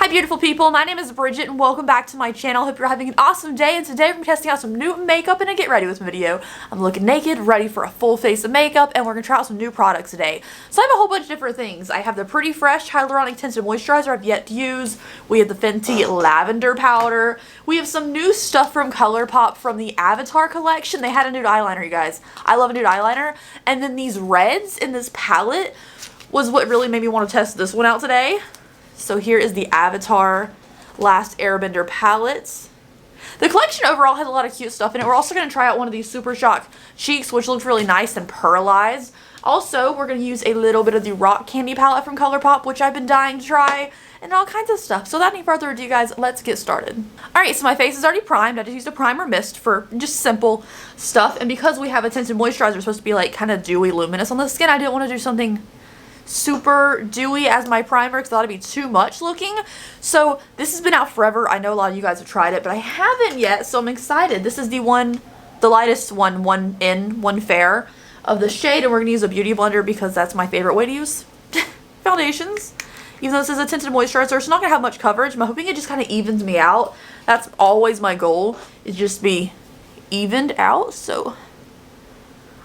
Hi beautiful people, my name is Bridget and welcome back to my channel. Hope you're having an awesome day, and today we're testing out some new makeup in a get ready with video. I'm looking naked, ready for a full face of makeup, and we're going to try out some new products today. So I have a whole bunch of different things. I have the Pretty Fresh Hyaluronic Tinted Moisturizer I've yet to use. We have the Fenty Lavender Powder. We have some new stuff from Colourpop from the Avatar collection. They had a nude eyeliner, you guys. I love a nude eyeliner. And then these reds in this palette was what really made me want to test this one out today. So here is the Avatar Last Airbender palettes. The collection overall has a lot of cute stuff in it. We're also going to try out one of these Super Shock cheeks, which looks really nice and pearlized. Also, we're going to use a little bit of the Rock Candy palette from Colourpop, which I've been dying to try, and all kinds of stuff. So without any further ado, guys, let's get started. Alright, so my face is already primed. I just used a primer mist for just simple stuff. And because we have a tinted moisturizer supposed to be like kind of dewy, luminous on the skin, I didn't want to do something super dewy as my primer because I thought it'd be too much looking. So this has been out forever. I know a lot of you guys have tried it, but I haven't yet, so I'm excited. This is the lightest one in, one fair of the shade, and we're gonna use a beauty blender because that's my favorite way to use foundations. Even though this is a tinted moisturizer, it's not gonna have much coverage. I'm hoping it just kind of evens me out. That's always my goal, is just be evened out. So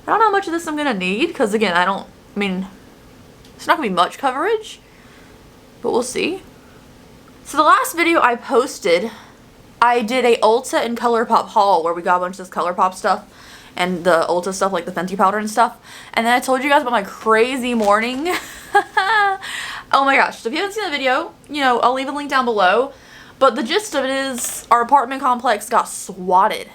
I don't know how much of this I'm gonna need because again, it's not going to be much coverage, but we'll see. So the last video I posted, I did a Ulta and Colourpop haul where we got a bunch of this Colourpop stuff and the Ulta stuff like the Fenty powder and stuff. And then I told you guys about my crazy morning. Oh my gosh. So if you haven't seen the video, I'll leave a link down below. But the gist of it is our apartment complex got swatted.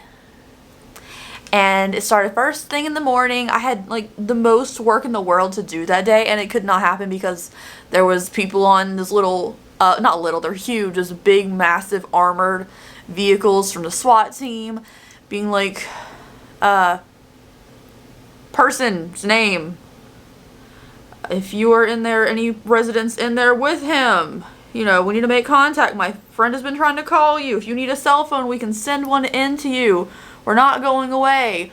And it started first thing in the morning. I had like the most work in the world to do that day, and it could not happen because there was people on this little, not little, they're huge, just big, massive armored vehicles from the SWAT team being like, person's name. If you are in there, any residents in there with him, we need to make contact. My friend has been trying to call you. If you need a cell phone, we can send one in to you. We're not going away.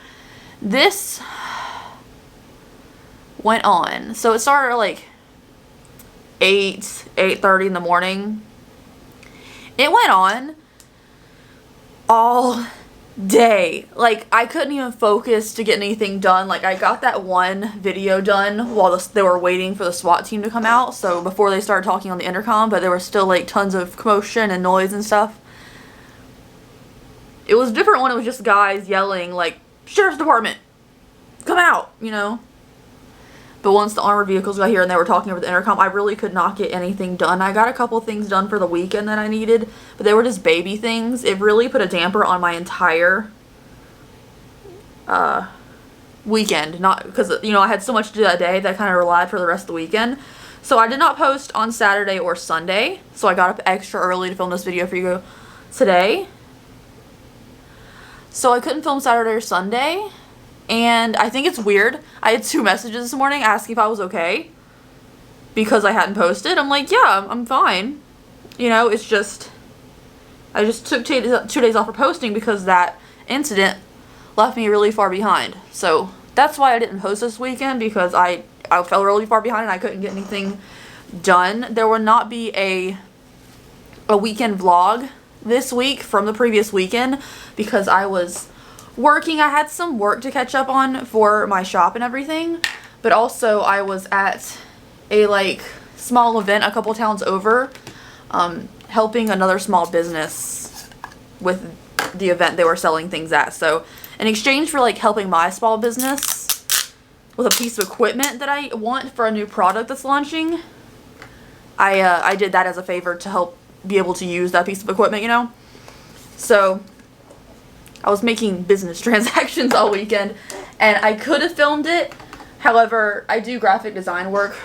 This went on. So it started at like 8:30 in the morning. It went on all day. Like, I couldn't even focus to get anything done. Like, I got that one video done while they were waiting for the SWAT team to come out. So before they started talking on the intercom, but there was still like tons of commotion and noise and stuff. It was different when it was just guys yelling, like, Sheriff's Department, come out, But once the armored vehicles got here and they were talking over the intercom, I really could not get anything done. I got a couple things done for the weekend that I needed, but they were just baby things. It really put a damper on my entire weekend. Not because, I had so much to do that day that I kind of relied for the rest of the weekend. So I did not post on Saturday or Sunday, so I got up extra early to film this video for you today. So I couldn't film Saturday or Sunday, and I think it's weird. I had 2 messages this morning asking if I was okay because I hadn't posted. I'm like, yeah, I'm fine. It's just, I just took 2 days off for posting because that incident left me really far behind. So that's why I didn't post this weekend, because I fell really far behind and I couldn't get anything done. There will not be a weekend vlog this week from the previous weekend because I was working. I had some work to catch up on for my shop and everything, but also I was at a small event a couple towns over, helping another small business with the event they were selling things at. So in exchange for helping my small business with a piece of equipment that I want for a new product that's launching, I did that as a favor to help be able to use that piece of equipment, So I was making business transactions all weekend and I could have filmed it. However, I do graphic design work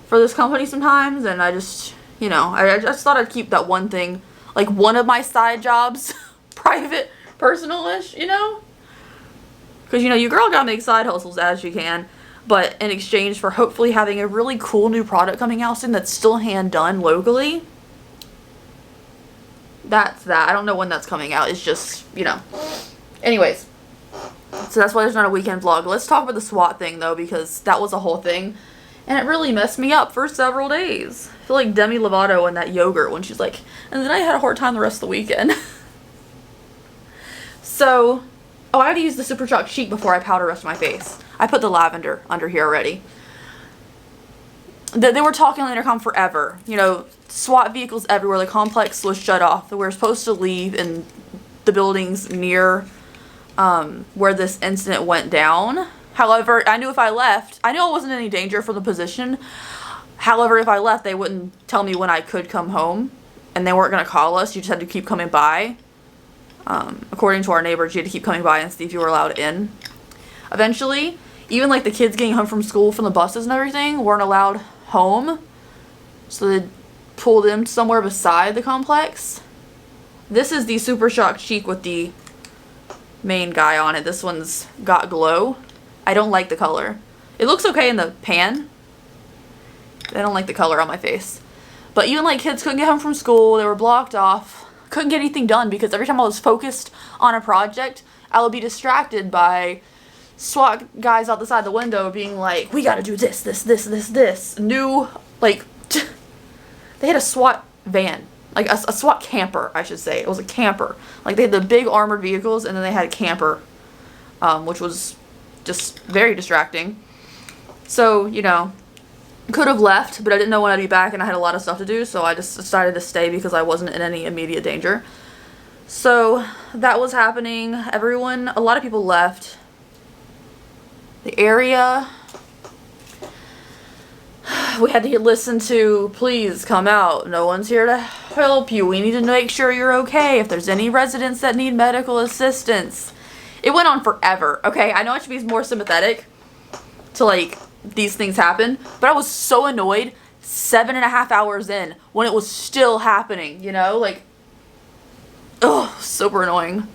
for this company sometimes, and I just, I just thought I'd keep that one thing, like one of my side jobs, private, personal-ish, Because, your girl gotta make side hustles as you can. But in exchange for hopefully having a really cool new product coming out soon that's still hand done locally. That's that. I don't know when that's coming out. It's just, Anyways. So that's why there's not a weekend vlog. Let's talk about the SWAT thing though, because that was a whole thing. And it really messed me up for several days. I feel like Demi Lovato in that yogurt when she's like, and then I had a hard time the rest of the weekend. So, oh, I had to use the Super Shock Cheek before I powder the rest of my face. I put the lavender under here already. They were talking on the intercom forever. You know, SWAT vehicles everywhere. The complex was shut off. We were supposed to leave in the buildings near where this incident went down. However, I knew if I left, I knew I wasn't in any danger from the position. However, if I left, they wouldn't tell me when I could come home. And they weren't going to call us. You just had to keep coming by. According to our neighbors, you had to keep coming by and see if you were allowed in. Eventually, even like the kids getting home from school from the buses and everything weren't allowed home. So they pulled them somewhere beside the complex. This is the Super Shock Cheek with the main guy on it. This one's got glow. I don't like the color. It looks okay in the pan. I don't like the color on my face. But even like kids couldn't get home from school. They were blocked off. Couldn't get anything done because every time I was focused on a project, I would be distracted by SWAT guys out the side of the window being like, we gotta do this. New, like, they had a SWAT van. Like, a SWAT camper, I should say. It was a camper. Like, they had the big armored vehicles, and then they had a camper, which was just very distracting. So, you know, could have left, but I didn't know when I'd be back, and I had a lot of stuff to do, so I just decided to stay because I wasn't in any immediate danger. So, that was happening. A lot of people left the area. We had to listen to, please come out. No one's here to help you. We need to make sure you're okay. If there's any residents that need medical assistance. It went on forever, okay? I know I should be more sympathetic to, like, these things happen, but I was so annoyed 7.5 hours in when it was still happening, you know? Like, ugh, super annoying.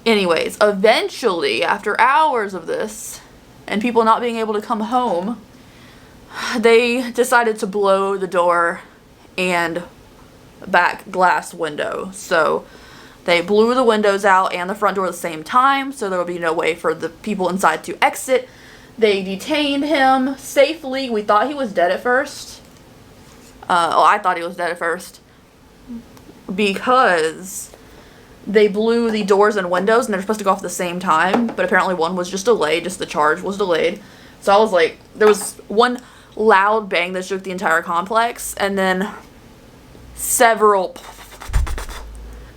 Anyways, eventually, after hours of this, and people not being able to come home, they decided to blow the door and back glass window. So they blew the windows out and the front door at the same time, so there would be no way for the people inside to exit. They detained him safely. We thought he was dead at first. I thought he was dead at first because they blew the doors and windows and they're supposed to go off at the same time, but apparently one was just delayed, just the charge was delayed. So I was like, there was one loud bang that shook the entire complex, and then several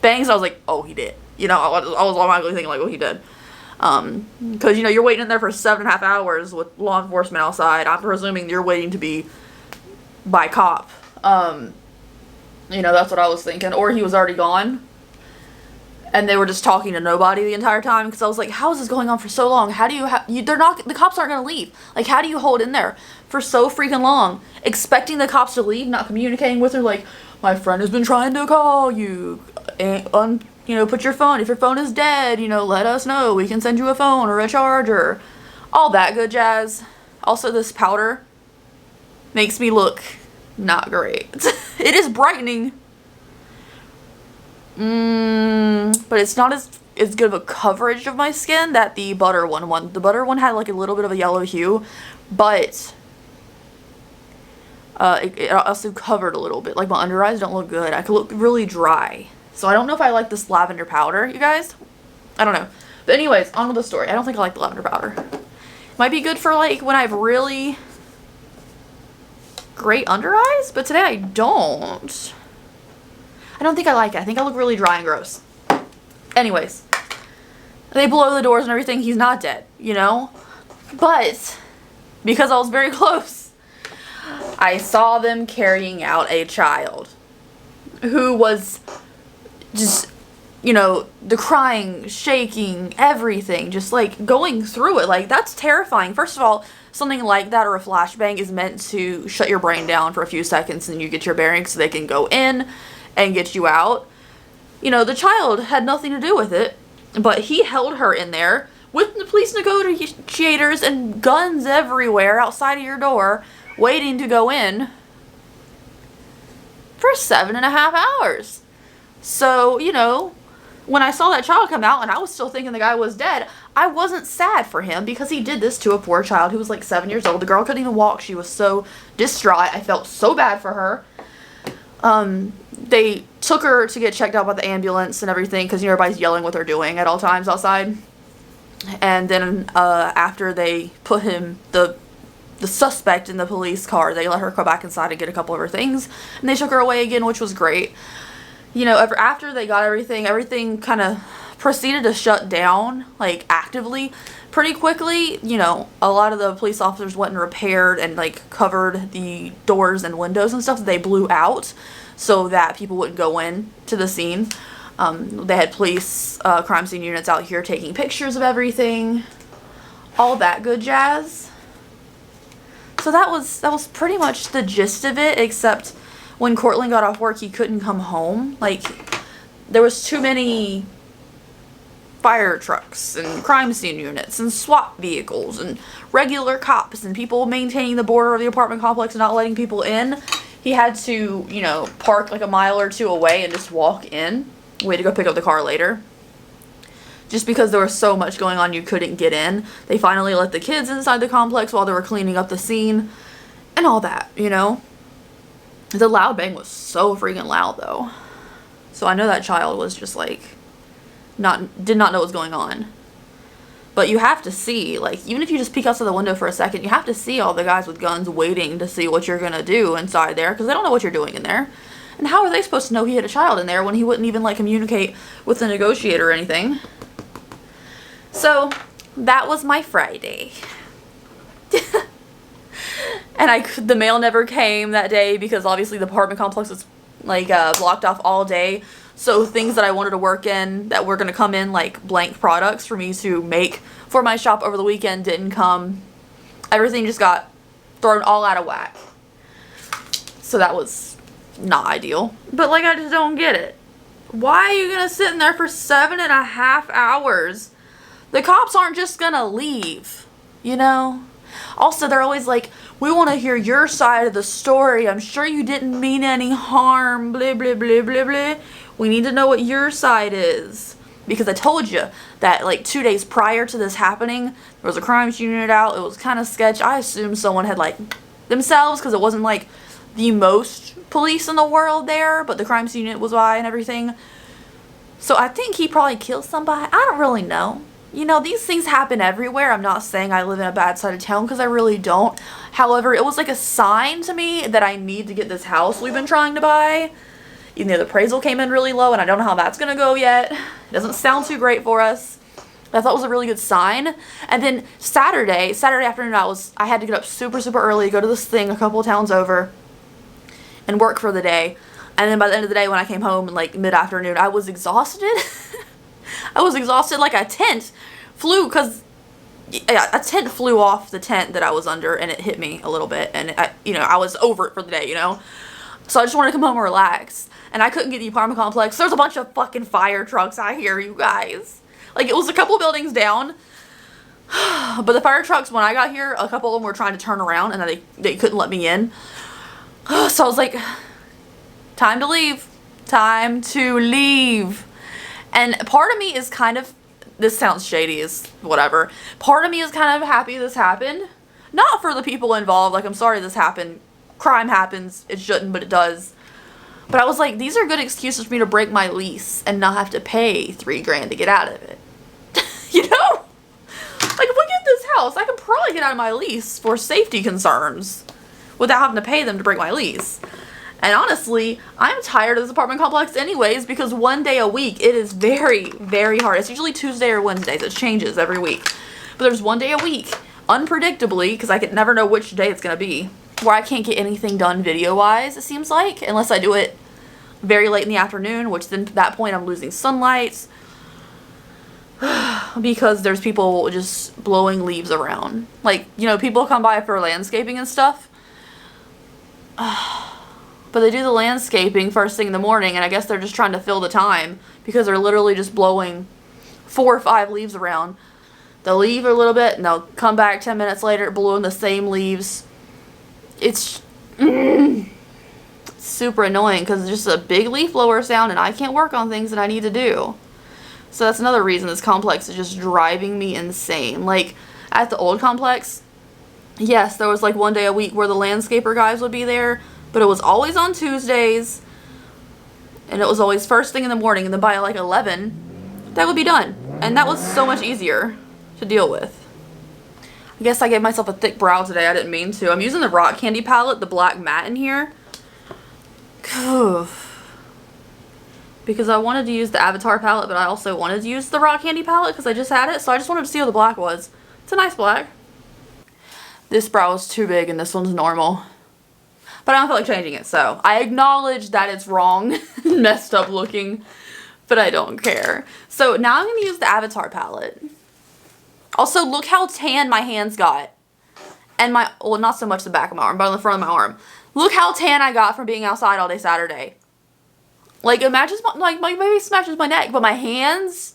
bangs. I was like, oh, he did. You know, I was automatically thinking like, oh, he did. Because, you know, you're waiting in there for 7.5 hours with law enforcement outside. I'm presuming you're waiting to be by cop. You know, that's what I was thinking. Or he was already gone. And they were just talking to nobody the entire time. Because I was like, how is this going on for so long? How do the cops aren't going to leave. Like, how do you hold in there for so freaking long? Expecting the cops to leave, not communicating with her. Like, my friend has been trying to call you. And, you know, put your phone. If your phone is dead, you know, let us know. We can send you a phone or a charger. All that good jazz. Also, this powder makes me look not great. It is brightening. But it's not as good of a coverage of my skin that the butter one. The butter one had like a little bit of a yellow hue, but it also covered a little bit. Like my under eyes don't look good. I could look really dry. So I don't know if I like this lavender powder, you guys. I don't know. But anyways, on with the story. I don't think I like the lavender powder. Might be good for like when I have really great under eyes, but today I don't. I don't think I like it. I think I look really dry and gross. Anyways, they blow the doors and everything. He's not dead, you know? But because I was very close, I saw them carrying out a child who was just, you know, the crying, shaking, everything, just like going through it. Like, that's terrifying. First of all, something like that or a flashbang is meant to shut your brain down for a few seconds and you get your bearings so they can go in and get you out. You know, the child had nothing to do with it, but he held her in there with the police negotiators and guns everywhere outside of your door, waiting to go in for 7.5 hours. So, you know, when I saw that child come out and I was still thinking the guy was dead, I wasn't sad for him because he did this to a poor child who was like 7 years old. The girl couldn't even walk. She was so distraught. I felt so bad for her. They took her to get checked out by the ambulance and everything because, you know, everybody's yelling what they're doing at all times outside. And then after they put him, the suspect in the police car, they let her go back inside and get a couple of her things. And they took her away again, which was great. You know, after they got everything kind of proceeded to shut down, like, actively pretty quickly. You know, a lot of the police officers went and repaired and, like, covered the doors and windows and stuff that they blew out so that people wouldn't go in to the scene. They had police crime scene units out here taking pictures of everything, all that good jazz. So that was pretty much the gist of it, except when Cortland got off work, he couldn't come home. Like, there was too many fire trucks and crime scene units and SWAT vehicles and regular cops and people maintaining the border of the apartment complex and not letting people in. He had to, you know, park like a mile or two away and just walk in. Way to go pick up the car later. Just because there was so much going on, you couldn't get in. They finally let the kids inside the complex while they were cleaning up the scene and all that, you know. The loud bang was so freaking loud, though. So I know that child was just like, did not know what was going on. But you have to see, like, even if you just peek outside the window for a second, you have to see all the guys with guns waiting to see what you're gonna do inside there, because they don't know what you're doing in there. And how are they supposed to know he had a child in there when he wouldn't even, like, communicate with the negotiator or anything? So that was my Friday. And the mail never came that day because obviously the apartment complex was, like, blocked off all day. So things that I wanted to work in that were going to come in, like blank products for me to make for my shop over the weekend, didn't come. Everything just got thrown all out of whack. So that was not ideal. But, like, I just don't get it. Why are you going to sit in there for 7.5 hours? The cops aren't just going to leave, you know? Also, they're always like, we want to hear your side of the story. I'm sure you didn't mean any harm, blah, blah, blah, blah, blah. We need to know what your side is. Because I told you that, like, 2 days prior to this happening, there was a crime unit out. It was kind of sketch. I assumed someone had, like, themselves, because it wasn't, like, the most police in the world there, but the crime unit was by and everything. So I think he probably killed somebody. I don't really know. You know, these things happen everywhere. I'm not saying I live in a bad side of town, because I really don't. However, it was like a sign to me that I need to get this house we've been trying to buy. Even though the appraisal came in really low, and I don't know how that's going to go yet. It doesn't sound too great for us. I thought it was a really good sign. And then Saturday afternoon, I had to get up super, super early, go to this thing a couple of towns over, and work for the day. And then by the end of the day, when I came home, like, mid-afternoon, I was exhausted. I was exhausted. Like, a tent flew, a tent flew off the tent that I was under, and it hit me a little bit. And, I was over it for the day, you know. So I just wanted to come home and relax. And I couldn't get the apartment complex. There's a bunch of fucking fire trucks out here, you guys. Like, it was a couple buildings down. But the fire trucks, when I got here, a couple of them were trying to turn around, and they couldn't let me in. So I was like, time to leave. Time to leave. And part of me is kind of, this sounds shady as whatever. Part of me is kind of happy this happened. Not for the people involved. Like, I'm sorry this happened. Crime happens. It shouldn't, but it does. But I was like, these are good excuses for me to break my lease and not have to pay $3,000 to get out of it. You know? Like, if we get this house, I could probably get out of my lease for safety concerns without having to pay them to break my lease. And honestly, I'm tired of this apartment complex anyways, because one day a week, it is very, very hard. It's usually Tuesday or Wednesdays. It changes every week. But there's one day a week, unpredictably, because I can never know which day it's going to be, where I can't get anything done video-wise, it seems like, unless I do it very late in the afternoon, which then at that point I'm losing sunlight because there's people just blowing leaves around. Like, you know, people come by for landscaping and stuff. But they do the landscaping first thing in the morning, and I guess they're just trying to fill the time because they're literally just blowing 4 or 5 leaves around. They'll leave a little bit, and they'll come back 10 minutes later blowing the same leaves. It's super annoying because it's just a big leaf blower sound, and I can't work on things that I need to do. So that's another reason this complex is just driving me insane. Like, at the old complex, yes, there was like one day a week where the landscaper guys would be there, but it was always on Tuesdays, and it was always first thing in the morning, and then by like 11, that would be done. And that was so much easier to deal with. I guess I gave myself a thick brow today. I didn't mean to. I'm using the Rock Candy palette, the black matte in here. Because I wanted to use the Avatar palette, but I also wanted to use the Rock Candy palette because I just had it. So I just wanted to see how the black was. It's a nice black. This brow is too big and this one's normal. But I don't feel like changing it, so I acknowledge that it's wrong, messed up looking, but I don't care. So now I'm going to use the Avatar palette. Also, look how tan my hands got. And my, well, not so much the back of my arm, but on the front of my arm. Look how tan I got from being outside all day Saturday. Like, it matches my, like, maybe it matches my neck, but my hands,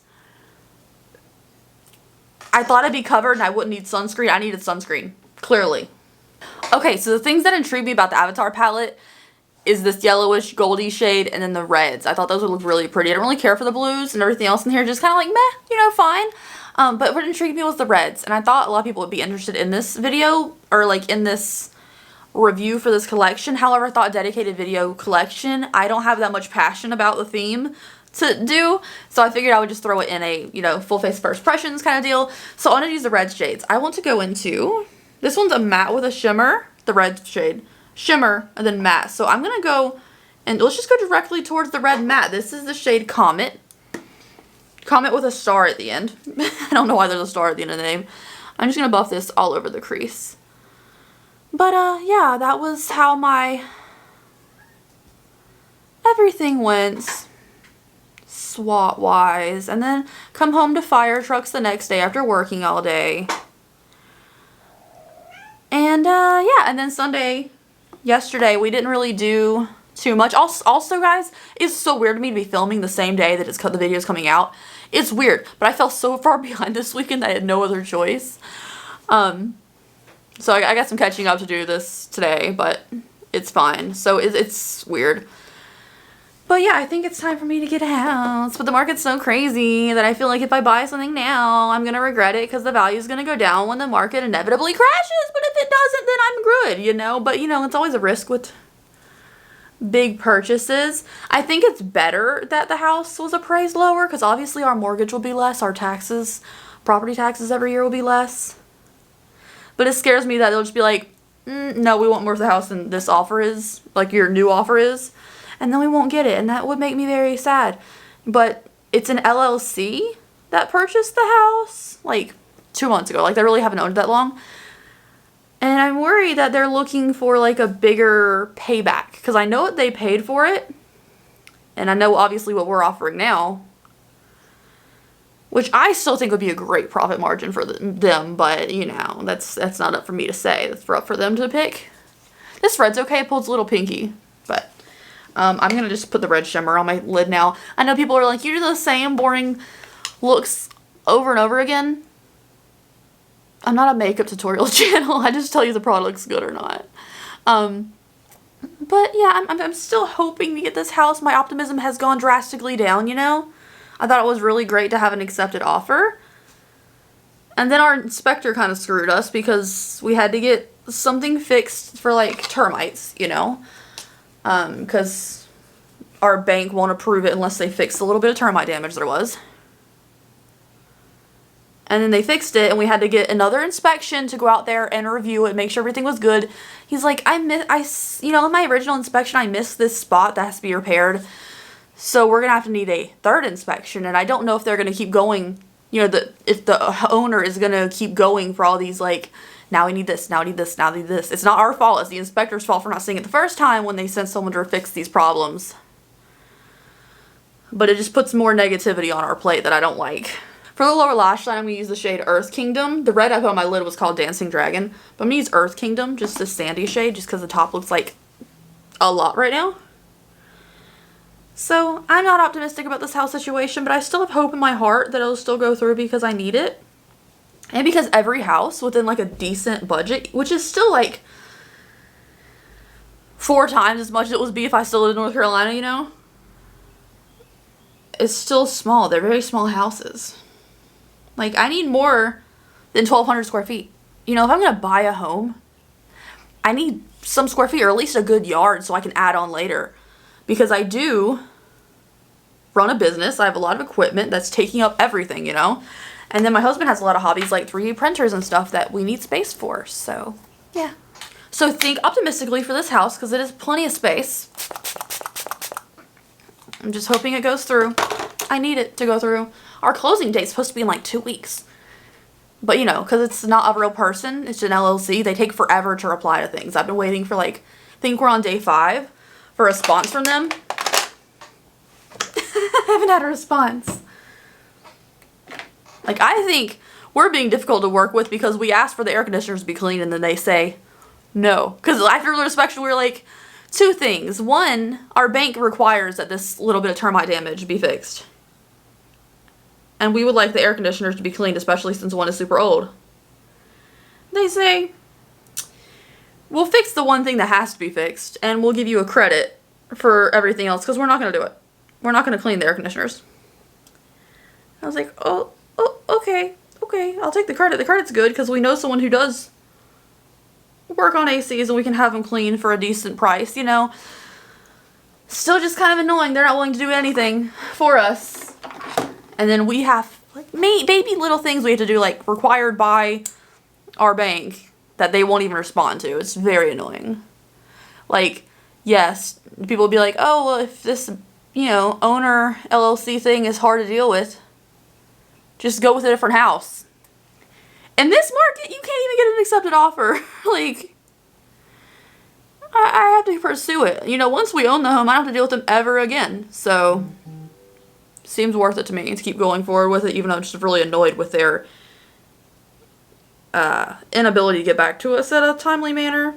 I thought I'd be covered and I wouldn't need sunscreen. I needed sunscreen, clearly. Okay, so the things that intrigue me about the Avatar palette is this yellowish goldy shade and then the reds. I thought those would look really pretty. I don't really care for the blues, and everything else in here just kind of like meh, you know, fine. But what intrigued me was the reds, and I thought a lot of people would be interested in this video, or like in this review for this collection. However, I thought dedicated video collection, I don't have that much passion about the theme to do, so I figured I would just throw it in a, you know, full face first impressions kind of deal. So I wanted to use the red shades. I want to go into, this one's a matte with a shimmer, the red shade, shimmer, and then matte. So I'm gonna go, and let's just go directly towards the red matte. This is the shade Comet. Comet with a star at the end. I don't know why there's a star at the end of the name. I'm just gonna buff this all over the crease. But yeah, that was how my everything went SWAT wise. And then come home to fire trucks the next day after working all day. And yeah, and then Sunday, yesterday, we didn't really do too much. Also, guys, it's so weird to me to be filming the same day that the video's coming out. It's weird, but I fell so far behind this weekend that I had no other choice. So I got some catching up to do this today, but it's fine. So it's weird. But yeah, I think it's time for me to get a house. But the market's so crazy that I feel like if I buy something now, I'm going to regret it because the value is going to go down when the market inevitably crashes. But if it doesn't, then I'm good, you know. But, you know, it's always a risk with big purchases. I think it's better that the house was appraised lower because obviously our mortgage will be less. Our taxes, property taxes every year will be less. But it scares me that they'll just be like, no, we want more of the house than this offer is, like your new offer is. And then we won't get it, and that would make me very sad. But it's an LLC that purchased the house, like, 2 months ago. Like, they really haven't owned it that long. And I'm worried that they're looking for, like, a bigger payback. Because I know what they paid for it. And I know, obviously, what we're offering now. Which I still think would be a great profit margin for them. But, you know, that's not up for me to say. That's up for them to pick. This red's okay. It pulls a little pinky. But I'm going to just put the red shimmer on my lid now. I know people are like, you do the same boring looks over and over again. I'm not a makeup tutorial channel. I just tell you the product's good or not. But yeah, I'm still hoping to get this house. My optimism has gone drastically down, you know. I thought it was really great to have an accepted offer. And then our inspector kind of screwed us because we had to get something fixed for like termites, you know. Because our bank won't approve it unless they fix a little bit of termite damage there was. And then they fixed it, and we had to get another inspection to go out there and review it, make sure everything was good. He's like, you know, in my original inspection, I missed this spot that has to be repaired. So we're going to have to need a third inspection, and I don't know if they're going to keep going, you know, if the owner is going to keep going for all these, like, now we need this, now we need this, now we need this. It's not our fault. It's the inspector's fault for not seeing it the first time when they sent someone to fix these problems. But it just puts more negativity on our plate that I don't like. For the lower lash line, I'm going to use the shade Earth Kingdom. The red I put on my lid was called Dancing Dragon. But I'm going to use Earth Kingdom, just this sandy shade, just because the top looks like a lot right now. So, I'm not optimistic about this house situation, but I still have hope in my heart that it'll still go through because I need it. And because every house within like a decent budget, which is still like 4 times as much as it would be if I still lived in North Carolina, you know? it's still small. They're very small houses. Like, I need more than 1,200 square feet. You know, if I'm going to buy a home, I need some square feet or at least a good yard so I can add on later. Because I do run a business. I have a lot of equipment that's taking up everything, you know. And then my husband has a lot of hobbies like 3D printers and stuff that we need space for. So, yeah. So think optimistically for this house because it is plenty of space. I'm just hoping it goes through. I need it to go through. Our closing date's supposed to be in like 2 weeks. But you know, because it's not a real person, it's an LLC, they take forever to reply to things. I've been waiting for like, I think we're on day 5 for a response from them. I haven't had a response. Like, I think we're being difficult to work with because we asked for the air conditioners to be cleaned and then they say no. Because after the inspection, we were like, 2 things. 1, our bank requires that this little bit of termite damage be fixed. And we would like the air conditioners to be cleaned, especially since one is super old. They say, we'll fix the one thing that has to be fixed and we'll give you a credit for everything else because we're not going to do it. We're not going to clean the air conditioners. I was like, oh, okay, I'll take the credit. The credit's good because we know someone who does work on ACs and we can have them clean for a decent price, you know. Still just kind of annoying. They're not willing to do anything for us. And then we have like baby little things we have to do like required by our bank that they won't even respond to. It's very annoying. Like, yes, people will be like, oh, well, if this, you know, owner LLC thing is hard to deal with, just go with a different house. In this market, you can't even get an accepted offer. Like, I have to pursue it. You know, once we own the home, I don't have to deal with them ever again. So, seems worth it to me to keep going forward with it, even though I'm just really annoyed with their inability to get back to us at a timely manner.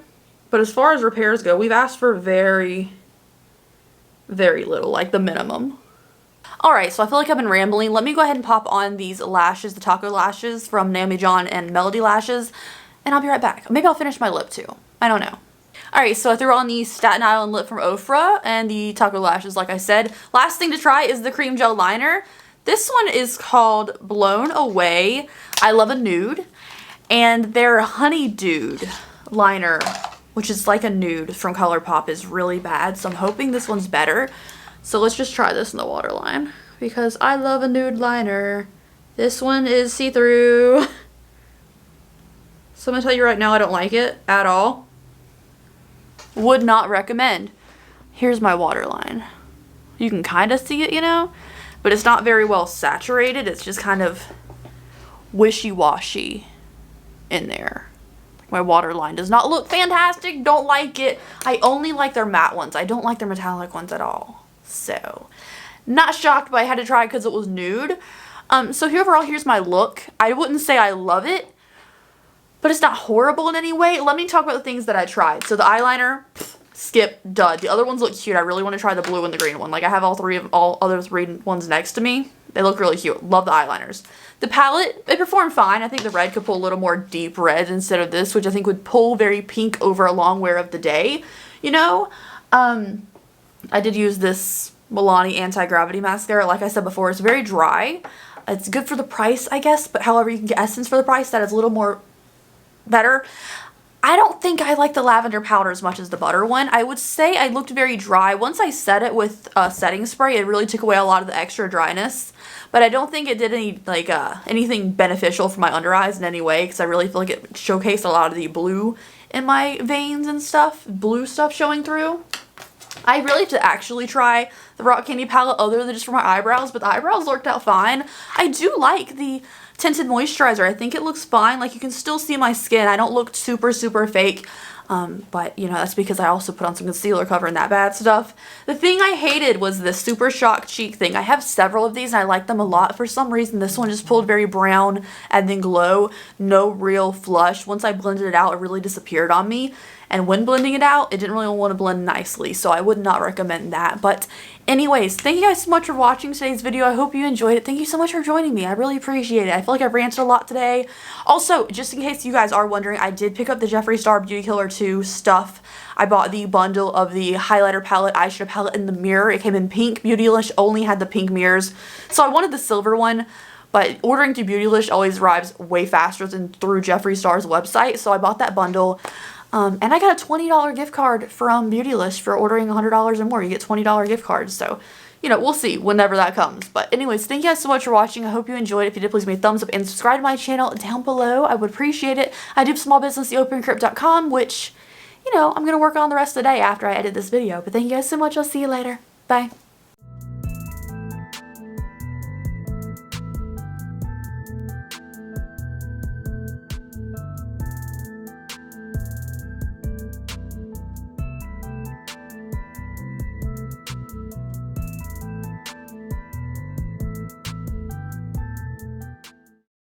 But as far as repairs go, we've asked for very, very little, like the minimum. Alright, so I feel like I've been rambling. Let me go ahead and pop on these lashes, the taco lashes from Naomi John and Melody Lashes, and I'll be right back. Maybe I'll finish my lip too. I don't know. Alright, so I threw on the Staten Island lip from Ofra and the taco lashes, like I said. Last thing to try is the cream gel liner. This one is called Blown Away. I love a nude. And their Honey Dude liner, which is like a nude from Colourpop, is really bad. So I'm hoping this one's better. So let's just try this in the waterline because I love a nude liner. This one is see-through. So I'm going to tell you right now, I don't like it at all. Would not recommend. Here's my waterline. You can kind of see it, you know, but it's not very well saturated. It's just kind of wishy-washy in there. My waterline does not look fantastic. Don't like it. I only like their matte ones. I don't like their metallic ones at all. So, not shocked, but I had to try because it was nude. So overall, here's my look. I wouldn't say I love it, but it's not horrible in any way. Let me talk about the things that I tried. So the eyeliner, skip, dud. The other ones look cute. I really want to try the blue and the green one. Like I have all other 3 ones next to me. They look really cute. Love the eyeliners. The palette, it performed fine. I think the red could pull a little more deep red instead of this, which I think would pull very pink over a long wear of the day. You know? I did use this Milani Anti-Gravity Mascara. Like I said before, it's very dry. It's good for the price, I guess, but however you can get Essence for the price, that is a little more better. I don't think I like the lavender powder as much as the butter one. I would say I looked very dry. Once I set it with a setting spray, it really took away a lot of the extra dryness. But I don't think it did any like anything beneficial for my under eyes in any way because I really feel like it showcased a lot of the blue in my veins and stuff. Blue stuff showing through. I really have to actually try the Rock Candy palette other than just for my eyebrows, but the eyebrows worked out fine. I do like the tinted moisturizer. I think it looks fine. Like you can still see my skin. I don't look super, super fake. But you know, that's because I also put on some concealer covering that bad stuff. The thing I hated was the Super Shock Cheek thing. I have several of these and I like them a lot. For some reason, this one just pulled very brown and then glow. No real flush. Once I blended it out, it really disappeared on me. and when blending it out, it didn't really want to blend nicely, so I would not recommend that. But anyways, thank you guys so much for watching today's video. I hope you enjoyed it. Thank you so much for joining me. I really appreciate it. I feel like I've ranted a lot today. Also, just in case you guys are wondering, I did pick up the Jeffree Star Beauty Killer 2 stuff. I bought the bundle of the highlighter palette, eyeshadow palette, and the mirror. It came in pink. Beautylish only had the pink mirrors, so I wanted the silver one. But ordering through Beautylish always arrives way faster than through Jeffree Star's website, so I bought that bundle. And I got a $20 gift card from Beautylish for ordering $100 or more. You get $20 gift cards, so, you know, we'll see whenever that comes. But anyways, thank you guys so much for watching. I hope you enjoyed. If you did, please give me a thumbs up and subscribe to my channel down below. I would appreciate it. I do have small business, theopencrypt.com, which, you know, I'm going to work on the rest of the day after I edit this video. But thank you guys so much. I'll see you later. Bye.